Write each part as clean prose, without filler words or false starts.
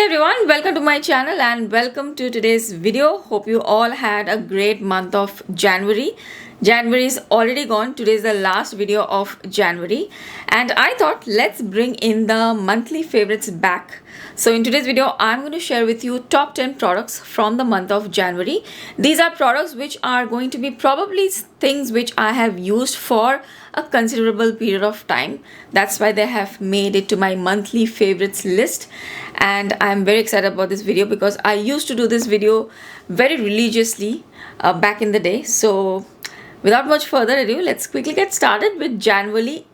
everyone, welcome to my channel and welcome to today's video. Hope you all had a great month of January. January is already gone. Today is the last video of January and I thought let's bring in the monthly favorites back. So in today's video, I'm going to share with you top 10 products from the month of January. These are products which are going to be probably things which I have used for a considerable period of time. That's why they have made it to my monthly favorites list. And I'm very excited about this video because I used to do this video very religiously back in the day. So without much further ado, let's quickly get started with January.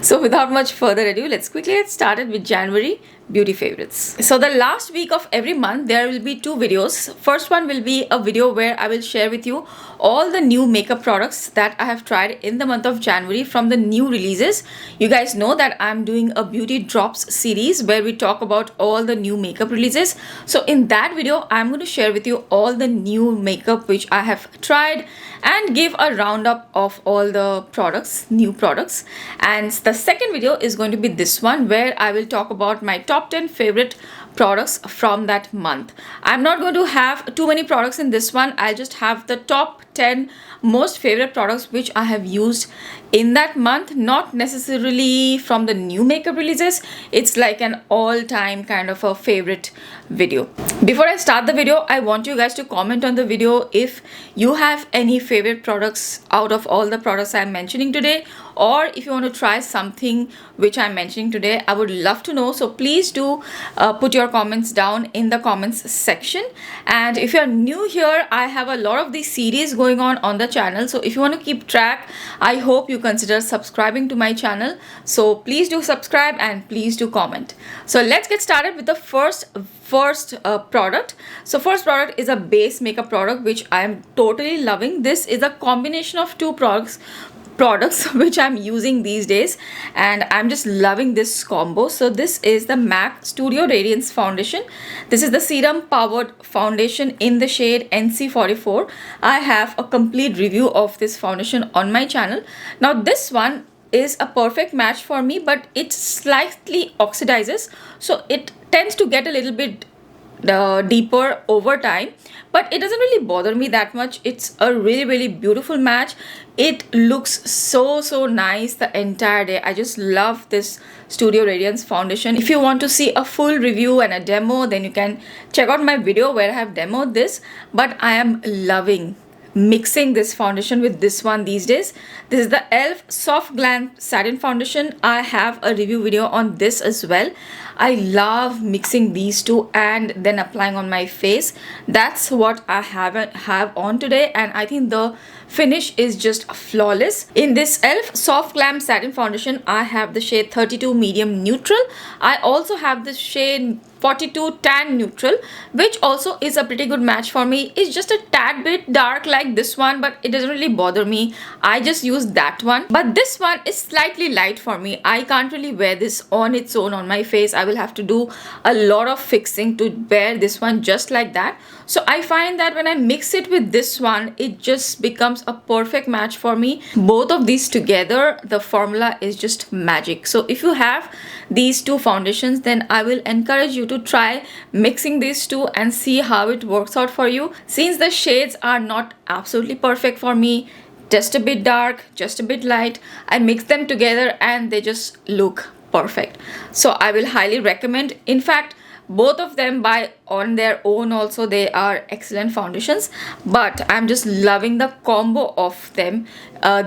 So without much further ado, let's quickly get started with January beauty favorites. So the last week of every month there will be two videos. First one will be a video where I will share with you all the new makeup products that I have tried in the month of January from the new releases. You guys know that I'm doing a beauty drops series where we talk about all the new makeup releases. So in that video I'm going to share with you all the new makeup which I have tried and give a roundup of all the products, new products. And the second video is going to be this one where I will talk about my top 10 favorite products from that month. I'm not going to have too many products in this one. I'll just have the top 10 most favorite products which I have used in that month, not necessarily from the new makeup releases. It's like an all-time kind of a favorite video. Before I start the video, I want you guys to comment on the video if you have any favorite products out of all the products I'm mentioning today, or if you want to try something which I'm mentioning today. I would love to know. So please do put your comments down in the comments section. And if you're new here, I have a lot of these series going on the channel. So if you want to keep track, I hope you consider subscribing to my channel. So please do subscribe and please do comment. So let's get started with the first product. So first product is a base makeup product which I am totally loving. This is a combination of two products which I'm using these days and I'm just loving this combo. So this is the MAC Studio Radiance Foundation. This is the serum powered foundation in the shade NC44. I have a complete review of this foundation on my channel. Now this one is a perfect match for me, but it slightly oxidizes, so it tends to get a little bit deeper over time, but it doesn't really bother me that much. It's a really beautiful match. It looks so nice the entire day. I just love this Studio Radiance foundation. If you want to see a full review and a demo, then you can check out my video where I have demoed this, but I am loving mixing this foundation with this one these days. This is the e.l.f. Soft Glam Satin Foundation. I have a review video on this as well. I love mixing these two and then applying on my face. That's what I have on today, and I think the finish is just flawless. In this e.l.f. Soft Glam Satin Foundation, I have the shade 32 Medium Neutral. I also have the shade 42 Tan Neutral, which also is a pretty good match for me. It's just a tad bit dark like this one, but it doesn't really bother me. I just use that one, but this one is slightly light for me. I can't really wear this on its own on my face. I will have to do a lot of fixing to wear this one just like that. So I find that when I mix it with this one, it just becomes a perfect match for me. Both of these together, the formula is just magic. So if you have these two foundations, then I will encourage you to try mixing these two and see how it works out for you. Since the shades are not absolutely perfect for me, just a bit dark, just a bit light, I mix them together and they just look perfect. So I will highly recommend. In fact, both of them by on their own also, they are excellent foundations, but I'm just loving the combo of them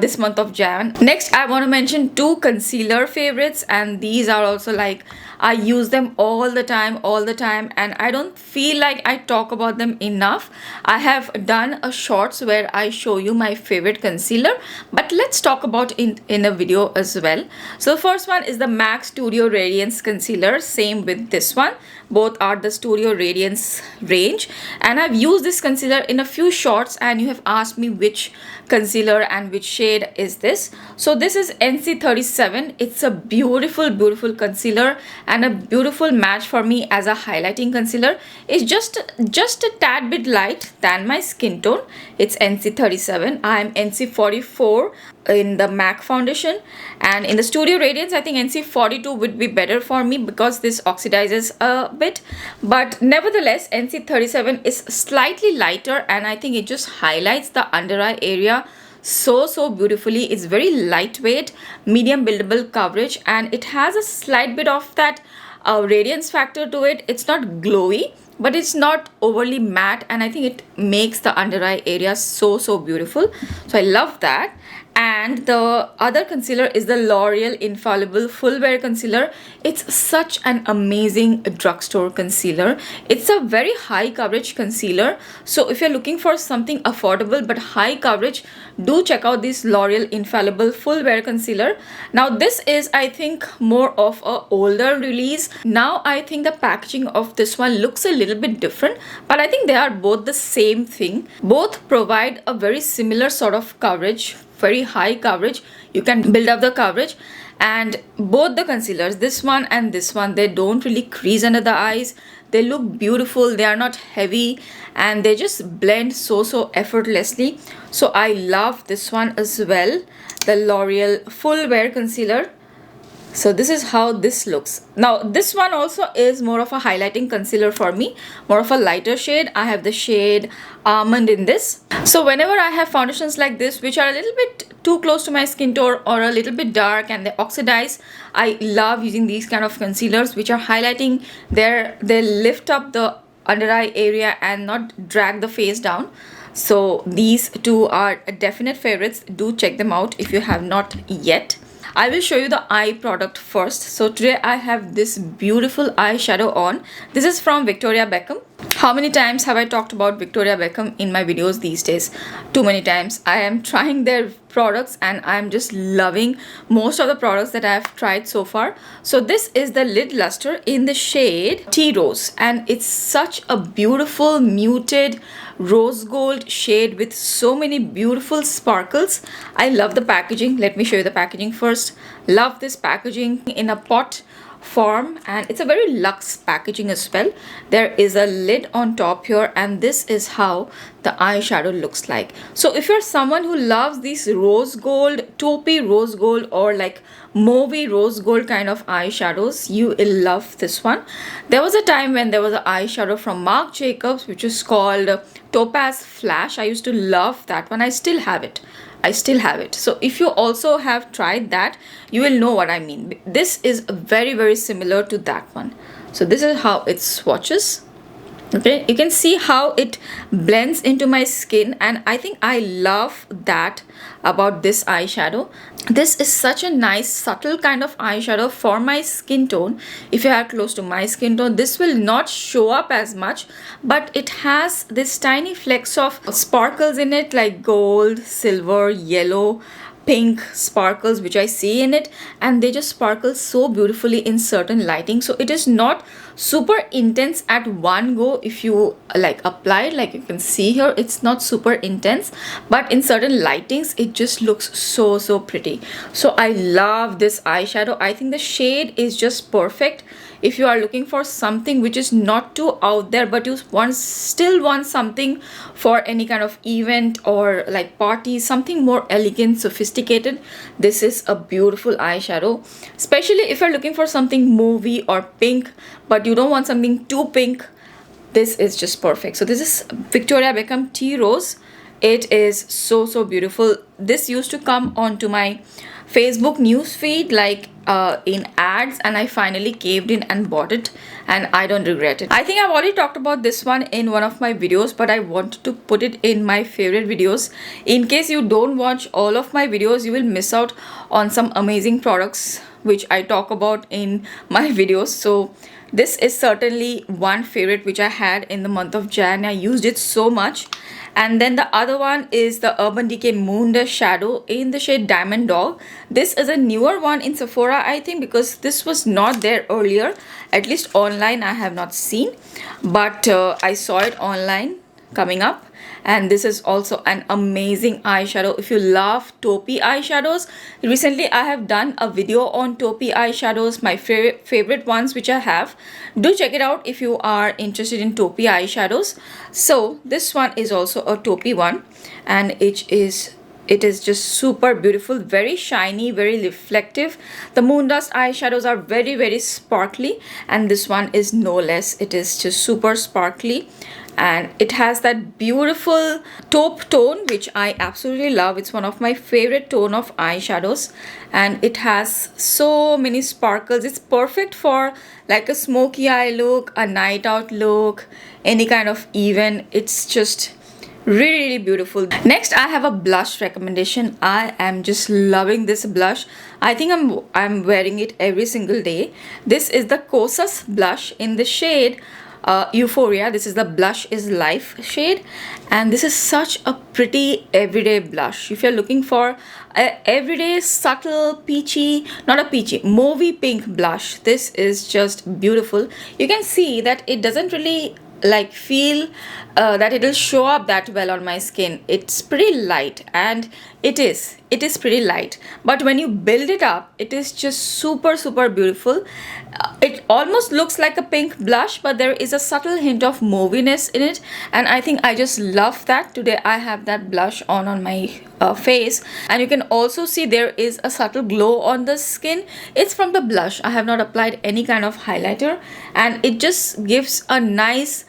this month of Jan. Next, I want to mention two concealer favorites, and these are also like I use them all the time, and I don't feel like I talk about them enough. I have done a shorts where I show you my favorite concealer, but let's talk about in a video as well. So the first one is the MAC Studio Radiance Concealer, same with this one. Both are the Studio Radiance range, and I've used this concealer in a few shorts, and you have asked me which concealer and which which shade is this. So this is NC37. It's a beautiful concealer and a beautiful match for me as a highlighting concealer. It's just a tad bit light than my skin tone. It's NC37. I'm NC44 in the MAC foundation, and in the Studio Radiance I think NC42 would be better for me because this oxidizes a bit, but nevertheless NC37 is slightly lighter and I think it just highlights the under eye area so beautifully. It's very lightweight, medium buildable coverage, and it has a slight bit of that radiance factor to it. It's not glowy, but it's not overly matte, and I think it makes the under eye area so beautiful. So I love that. And the other concealer is the L'Oreal Infallible Full Wear Concealer. It's such an amazing drugstore concealer. It's a very high coverage concealer. So if you're looking for something affordable but high coverage, do check out this L'Oreal Infallible Full Wear Concealer. Now this is, I think, more of a older release. Now I think the packaging of this one looks a little bit different, but I think they are both the same thing. Both provide a very similar sort of coverage, very high coverage. You can build up the coverage, and both the concealers, this one and this one, they don't really crease under the eyes. They look beautiful, they are not heavy, and they just blend so effortlessly. So I love this one as well, the L'Oreal Full Wear Concealer. So this is how this looks. Now this one also is more of a highlighting concealer for me, more of a lighter shade. I have the shade Almond in this. So whenever I have foundations like this which are a little bit too close to my skin tone or a little bit dark and they oxidize, I love using these kind of concealers which are highlighting. They lift up the under eye area and not drag the face down. So these two are definite favorites. Do check them out if you have not yet. I will show you the eye product first. So today I have this beautiful eyeshadow on. This is from Victoria Beckham. How many times have I talked about Victoria Beckham in my videos these days? Too many times. I am trying their products and I'm just loving most of the products that I have tried so far. So this is the lid luster in the shade Tea Rose, and it's such a beautiful muted rose gold shade with so many beautiful sparkles. I love the packaging. Let me show you the packaging first. Love this packaging in a pot form, and it's a very luxe packaging as well. There is a lid on top here, and this is how the eyeshadow looks like. So if you're someone who loves these rose gold, taupey rose gold, or like mauvey rose gold kind of eyeshadows, you will love this one. There was a time when there was an eyeshadow from Marc Jacobs which is called Topaz Flash. I used to love that one. I still have it. So if you also have tried that, you will know what I mean. This is very similar to that one. So this is how it swatches. Okay, you can see how it blends into my skin, and I think I love that about this eyeshadow. This is such a nice subtle kind of eyeshadow for my skin tone. If you are close to my skin tone, this will not show up as much, but it has this tiny flecks of sparkles in it, like gold, silver, yellow, pink sparkles which I see in it, and they just sparkle so beautifully in certain lighting. So it is not super intense at one go. If you like apply it, like you can see here, it's not super intense, but in certain lightings it just looks so pretty. So I love this eyeshadow. I think the shade is just perfect if you are looking for something which is not too out there, but you still want something for any kind of event or like party, something more elegant, sophisticated. This is a beautiful eyeshadow, especially if you're looking for something mauvey or pink, but you don't want something too pink. This is just perfect. So this is Victoria Beckham Tea Rose. It is so beautiful. This used to come onto my Facebook news feed like in ads, and I finally caved in and bought it, and I don't regret it. I think I've already talked about this one in one of my videos, but I wanted to put it in my favorite videos. In case you don't watch all of my videos, you will miss out on some amazing products which I talk about in my videos. So this is certainly one favorite which I had in the month of Jan. I used it so much. And then the other one is the Urban Decay Moon Dust Shadow in the shade Diamond Dog. This is a newer one in Sephora, I think, because this was not there earlier. At least online I have not seen, but I saw it online. coming up. And this is also an amazing eyeshadow if you love Taupe eyeshadows. Recently I have done a video on Taupe eyeshadows, my favorite ones which I have. Do check it out if you are interested in Taupe eyeshadows. So this one is also a Taupe one, and it is just super beautiful, very shiny, very reflective. The Moondust eyeshadows are very sparkly, and this one is no less. It is just super sparkly, and it has that beautiful taupe tone which I absolutely love. It's one of my favorite tone of eyeshadows, and it has so many sparkles. It's perfect for like a smoky eye look, a night out look, any kind of event. It's just really beautiful. Next I have a blush recommendation. I am just loving this blush. I think I'm wearing it every single day. This is the Kosas blush in the shade Euphoria. This is the Blush is Life shade, and this is such a pretty everyday blush. If you're looking for a everyday subtle peachy, not a peachy, mauvey pink blush, this is just beautiful. You can see that it doesn't really like feel that it'll show up that well on my skin. It's pretty light, and it is pretty light, but when you build it up, it is just super beautiful. It almost looks like a pink blush, but there is a subtle hint of mauviness in it, and I think I just love that. Today I have that blush on my face, and you can also see there is a subtle glow on the skin. It's from the blush. I have not applied any kind of highlighter, and it just gives a nice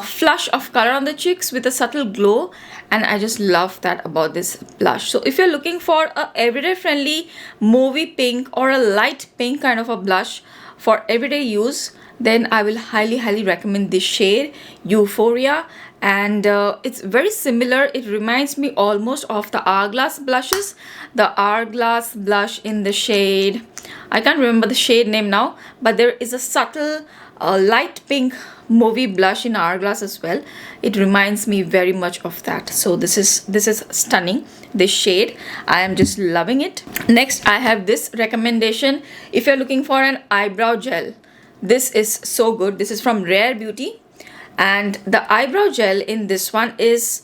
flush of color on the cheeks with a subtle glow, and I just love that about this blush. So if you're looking for a everyday friendly mauvey pink or a light pink kind of a blush for everyday use, then I will highly recommend this shade Euphoria. And it's very similar. It reminds me almost of the Hourglass blushes, the Hourglass blush in the shade, I can't remember the shade name now, but there is a subtle light pink mauvey blush in Hourglass as well. It reminds me very much of that. So this is stunning, this shade. I am just loving it. Next I have this recommendation. If you're looking for an eyebrow gel, this is so good. This is from Rare Beauty, and the eyebrow gel in this one is,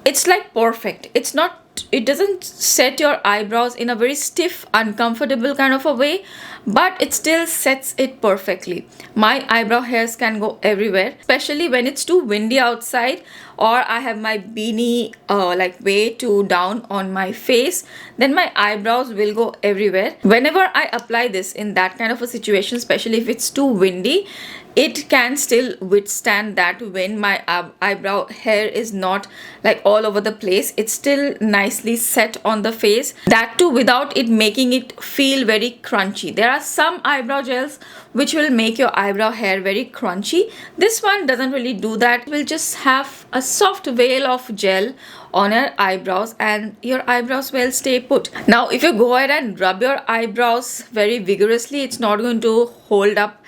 it's like perfect. It doesn't set your eyebrows in a very stiff, uncomfortable kind of a way, but it still sets it perfectly. My eyebrow hairs can go everywhere, especially when it's too windy outside, or I have my beanie like way too down on my face, then my eyebrows will go everywhere. Whenever I apply this in that kind of a situation, especially if it's too windy, it can still withstand that wind. My eyebrow hair is not like all over the place. It's still nicely set on the face, that too without it making it feel very crunchy. There are some eyebrow gels which will make your eyebrow hair very crunchy. This one doesn't really do that. It will just have a soft veil of gel on your eyebrows, and your eyebrows will stay put. Now if you go ahead and rub your eyebrows very vigorously, it's not going to hold up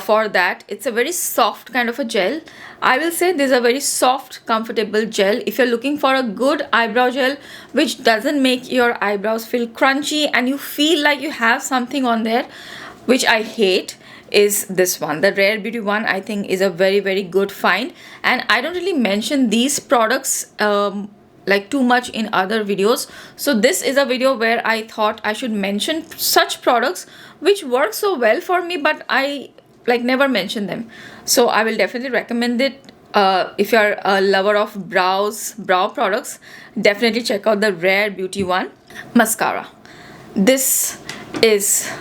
for that. It's a very soft kind of a gel. I will say this is a very soft, comfortable gel. If you're looking for a good eyebrow gel which doesn't make your eyebrows feel crunchy and you feel like you have something on there, which I hate, is this one. The Rare Beauty one I think is a very good find, and I don't really mention these products like too much in other videos. So this is a video where I thought I should mention such products which work so well for me, but I like never mention them. So I will definitely recommend it. If you're a lover of brow products, definitely check out the Rare Beauty one. Mascara, this is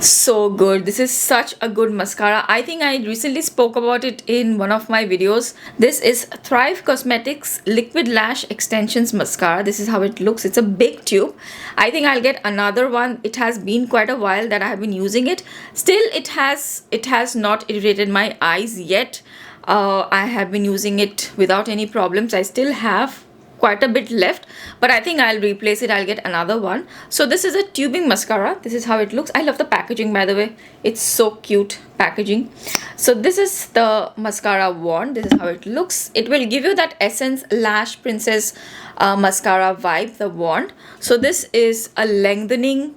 so good. This is such a good mascara. I think I recently spoke about it in one of my videos. This is Thrive Cosmetics Liquid Lash Extensions Mascara. This is how it looks. It's a big tube. I think I'll get another one. It has been quite a while that I have been using it. Still, it has not irritated my eyes yet. I have been using it without any problems. I still have quite a bit left, but I think I'll replace it. I'll get another one. So this is a tubing mascara. This is how it looks. I love the packaging, by the way. It's so cute packaging. So this is the mascara wand. This is how it looks. It will give you that Essence Lash Princess mascara vibe, the wand. So this is a lengthening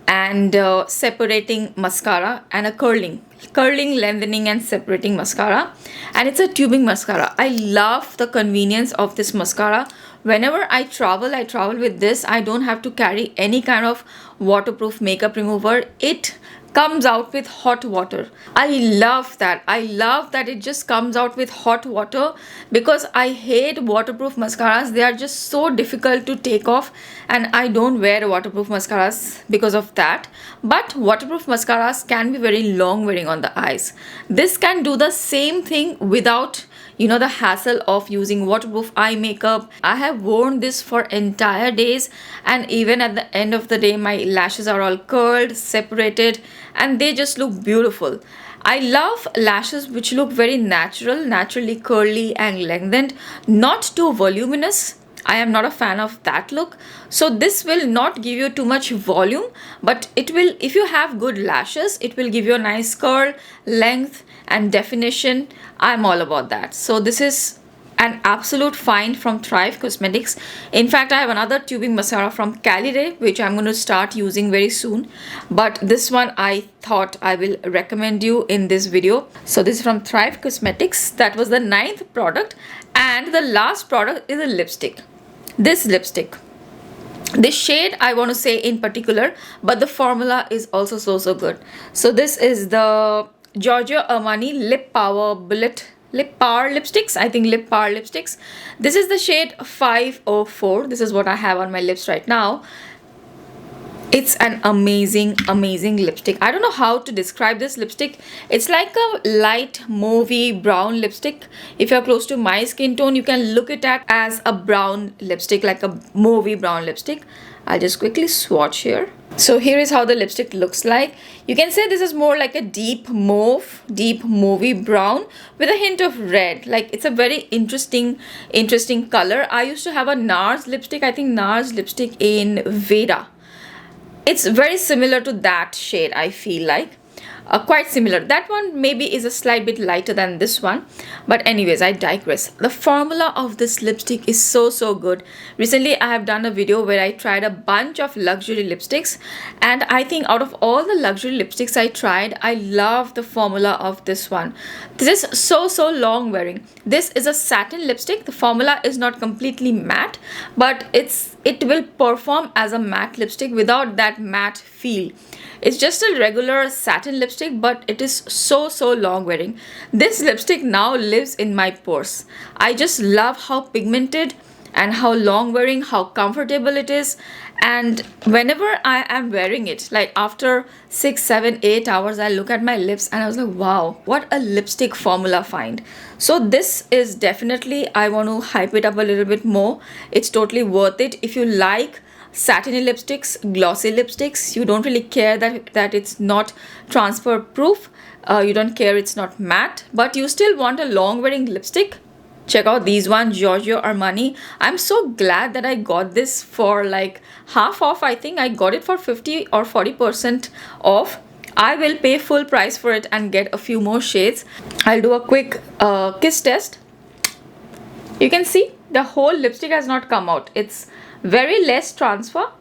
and separating mascara and a curling curling, lengthening and separating mascara, and it's a tubing mascara. I love the convenience of this mascara. Whenever I travel with this. I don't have to carry any kind of waterproof makeup remover. It comes out with hot water. I love that. I love that it just comes out with hot water, because I hate waterproof mascaras. They are just so difficult to take off, and I don't wear waterproof mascaras because of that. But waterproof mascaras can be very long wearing on the eyes. This can do the same thing without the hassle of using waterproof eye makeup. I have worn this for entire days, and even at the end of the day my lashes are all curled, separated, and they just look beautiful. I love lashes which look very naturally curly and lengthened, not too voluminous. I am not a fan of that look. So this will not give you too much volume, but it will, if you have good lashes, it will give you a nice curl, length and definition. I'm all about that. So this is an absolute find from Taupe Cosmetics. In fact, I have another tubing mascara from Calire which I'm going to start using very soon, but this one I thought I will recommend you in this video. So this is from Taupe Cosmetics. That was the 9th product, and the last product is a lipstick. This lipstick, this shade I want to say in particular, but the formula is also so good. So this is the Giorgio Armani Lip Power Bullet Lip Power lipsticks. I think Lip Power lipsticks. This is the shade 504. This is what I have on my lips right now. It's an amazing lipstick. I don't know how to describe this lipstick. It's like a light mauvey brown lipstick. If you're close to my skin tone, you can look it at as a brown lipstick, like a mauvey brown lipstick. I'll just quickly swatch here. So here is how the lipstick looks like. You can say this is more like a deep mauve, deep mauvey brown with a hint of red. Like, it's a very interesting color. I used to have a NARS lipstick. I think NARS lipstick in Veda. It's very similar to that shade, I feel like. Quite similar. That one maybe is a slight bit lighter than this one, but anyways, I digress. The formula of this lipstick is so good. Recently I have done a video where I tried a bunch of luxury lipsticks, and I think out of all the luxury lipsticks I tried, I love the formula of this one. This is so long wearing. This is a satin lipstick. The formula is not completely matte, but it will perform as a matte lipstick without that matte feel. It's just a regular satin lipstick, but it is so long wearing. This lipstick now lives in my purse. I just love how pigmented and how long wearing, how comfortable it is. And whenever I am wearing it, like after 6, 7, 8 hours, I look at my lips and I was like, wow, what a lipstick formula find. So this is definitely, I want to hype it up a little bit more. It's totally worth it. If you like satiny lipsticks, glossy lipsticks, you don't really care that it's not transfer proof, you don't care it's not matte, but you still want a long wearing lipstick, check out these one, Giorgio Armani. I'm so glad that I got this for like half off. I think I got it for 50 or 40% off. I will pay full price for it and get a few more shades. I'll do a quick kiss test. You can see the whole lipstick has not come out. It's very less transfer,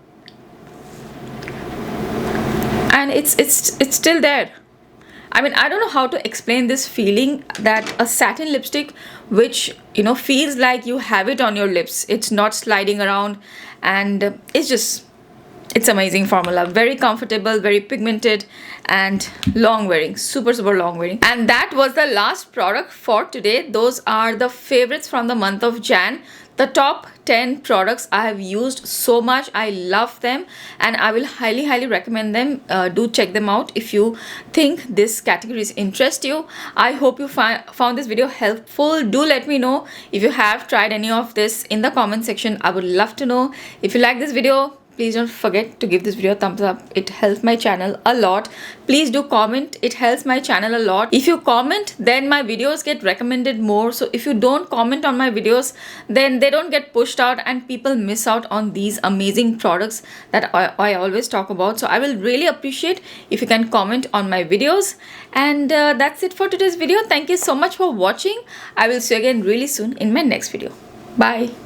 and it's still there. I mean, I don't know how to explain this feeling, that a satin lipstick which feels like you have it on your lips. It's not sliding around, and it's amazing formula. Very comfortable, very pigmented, and long wearing, super long wearing. And that was the last product for today. Those are the favorites from the month of Jan. The top 10 products I have used so much. I love them, and I will highly recommend them. Do check them out if you think this categories interest you. I hope you found this video helpful. Do let me know if you have tried any of this in the comment section. I would love to know. If you like this video, please don't forget to give this video a thumbs up. It helps my channel a lot. Please do comment. It helps my channel a lot. If you comment, then my videos get recommended more. So if you don't comment on my videos, then they don't get pushed out and people miss out on these amazing products that I always talk about. So I will really appreciate if you can comment on my videos. And that's it for today's video. Thank you so much for watching. I will see you again really soon in my next video. Bye.